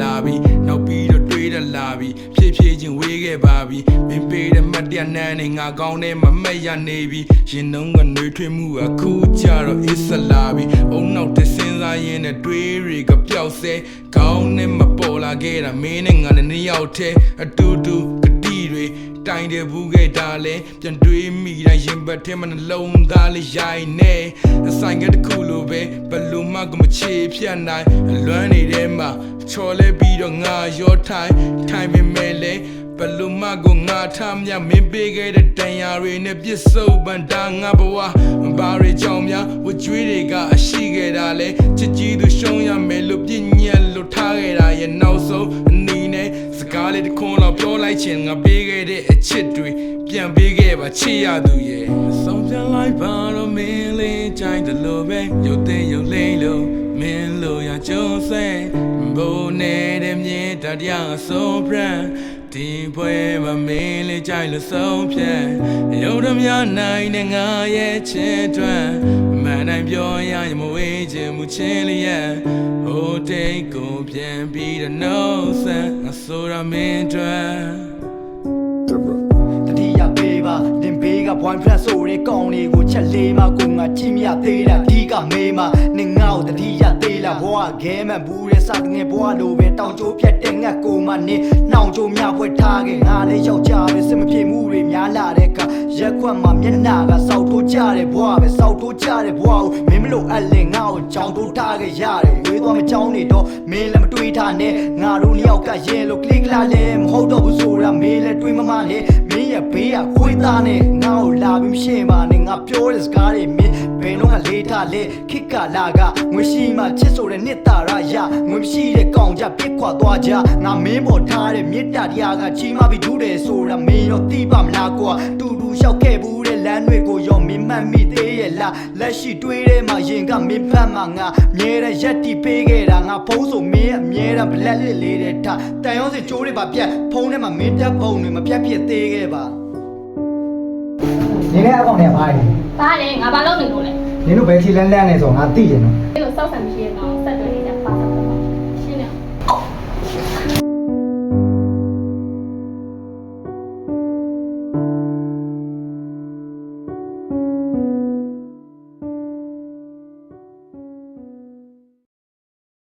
လာပြီနောက်ပြီးတော့တွေးတလာပြီဖြည်းဖြည်းချင်းဝေးခဲ့ပါပြီမင်းပေးတဲ့မတ်တရားနန်းနဲ့ငါကောင်းတဲ့မမက်ရနေပြီရင်နှုံးကနှွေးထွေးမှုအခုကြတော့အစ္စလာပြီအုံနောက်တစင်းစားရင်းနဲ့တွေးတွေကပျောက်ဆဲကောင်းနဲ့မပေါ်လာခဲ့တာမင်းနဲ့ငါနဲ့နှစ်ယောက်တည်းအတူတူကတိတွေတိုင်တယ်ဘူးခဲ့တာလဲပြန်တွေးမိတိုင်းရင်ပတ်ထဲမှာနှလုံးသားလေးရိုင်းနေအဆိုင်ကတခုလိုပဲဘလို့မှကမချေဖြတ်နိုင်အလွမ်းနေတဲ့မှာချော်လဲပြီးတော့ငါရောထိုင်ပေမဲ့လဲဘလို့မှကိုငါထားမြမင်းပေးခဲ့တဲ့တန်ရာတွေနဲ့ပြစ်စုံပန်တာငါဘဝဘာတွေကြောင့်များဝကြွေးတွေကအရှိခဲ့တာလဲချစ်ကြီးသူရှုံးရမယ်လို့ပြညက်လို့ထားခဲ့တာရဲ့နောက်ဆုံးအနေနဲ့စကားလေးတစ်ခွန်းလောက်ပြောလိုက်ချင်ငါပေးခဲ့တဲ့အချစ်တွေပြန်ပေးခဲ့ပါချစ်ရသူရဲ့ဆုံးဖြတ်လိုက်ပါတော့မင်းလေးကြိုင်တယ်လို့ပဲရုပ်သိရုပ်လိမ့်လို့မင်းလို့ရကြုံစဲဘုံနေတဲ့မြေတရားဆုံးဖရန်ဒီပွဲမှာမင်းလေးကြိုင်လို့ဆုံးဖြတ်ရုပ်တော်များနိုင်တဲ့ငါရဲ့ချစ်တွန်းမှန်တိုင်းပြောရရင်မဝေးခြင်းမူချင်းလျက်ဟိုတိတ်ကိုပြန်ပြီးတော့နှုတ်ဆက်ငါဆိုရမင်းတွန်းတတိယပေးပါတင်ပေးကဘွိုင်းဖရက်ဆိုတဲ့ကောင်းလေးကိုချက်လေးမှကိုငါကြည့်မရသေးတာဒီကမေးမှနင်ငါ့ကိုတတိယသေးလားဘွားခဲမှန်ဘူးတဲ့စကငယ်ဘွားလိုပဲတောင်ကျိုးဖြတ်တဲ့ငတ်ကိုမှနင်နှောင်ကျိုးမြဖွဲ့ထားခဲ့ငါလည်းယောက်ျားပဲစစ်မပြေမှုတွေများလာတဲ့ကရက်ခွက်မှာမျက်နှာကစောက်ထိုးကြတယ်ဘွားပဲစောက်ထိုးကြတယ်ဘွားကိုမင်းမလို့အလင်ငါ့ကိုကြောင်ထိုးထားခဲ့ရတယ်ဝေးသွားမကြောင်းနေတော့မင်းလည်းမတွေးထားနဲ့ငါတို့နှစ်ယောက်ကရင်လို့ကလစ်ကလာလဲမဟုတ်တော့ဘူးဆိုတာမင်းလည်းတွေးမမနဲ့မင်းရဲ့ဘေးကခွေးသားနဲ့ငါ့ကိုလာပြီးမရှင်းပါနဲ့ငါပြောတဲ့စကားတွေမင်းဘယ်တော့ကလေးထားလဲခိကလာကငွေရှိမှချစ်ဆိုတဲ့နှစ်သာရရငွေမရှိတဲ့ကောင်ကြပြစ်ခွာသွားကြငါမင်းပေါ်ထားတဲ့မေတ္တာတရားကကြီးမားပြီးဒုတယ်ဆိုတာမင်းရောသိပါမလားကွာတူတူလျှောက်ခဲ့ဘူးတဲ့လမ်းတွေကိုရောမင်းမှတ်မိသေးရဲ့လားလက်ရှိတွေးထဲမှာရင်ကမင်းဖတ်မှာငါမြဲတဲ့ရက်တီပေးခဲ့တာငါဖုံးဆိုမင်းအမြဲတမ်းဘလက်လေးတဲ့ထားတန်ရုံးစင်ကျိုးတွေပါပြတ်ဖုံးထဲမှာမင်းတက်ပုံတွေမပြတ်ပြစ်သေးခဲ့ပါနေတဲ့အကောင့်နဲ့ပါတယ်ဘာလဲငါဘာလုပ်နေလို့လဲနင်တို့ဘယ်ချီလန်းလန်းနေဆိုငါသိတယ်နော်အဲ့လိုစောက်ဆံမရှိရင်တော့ဆက်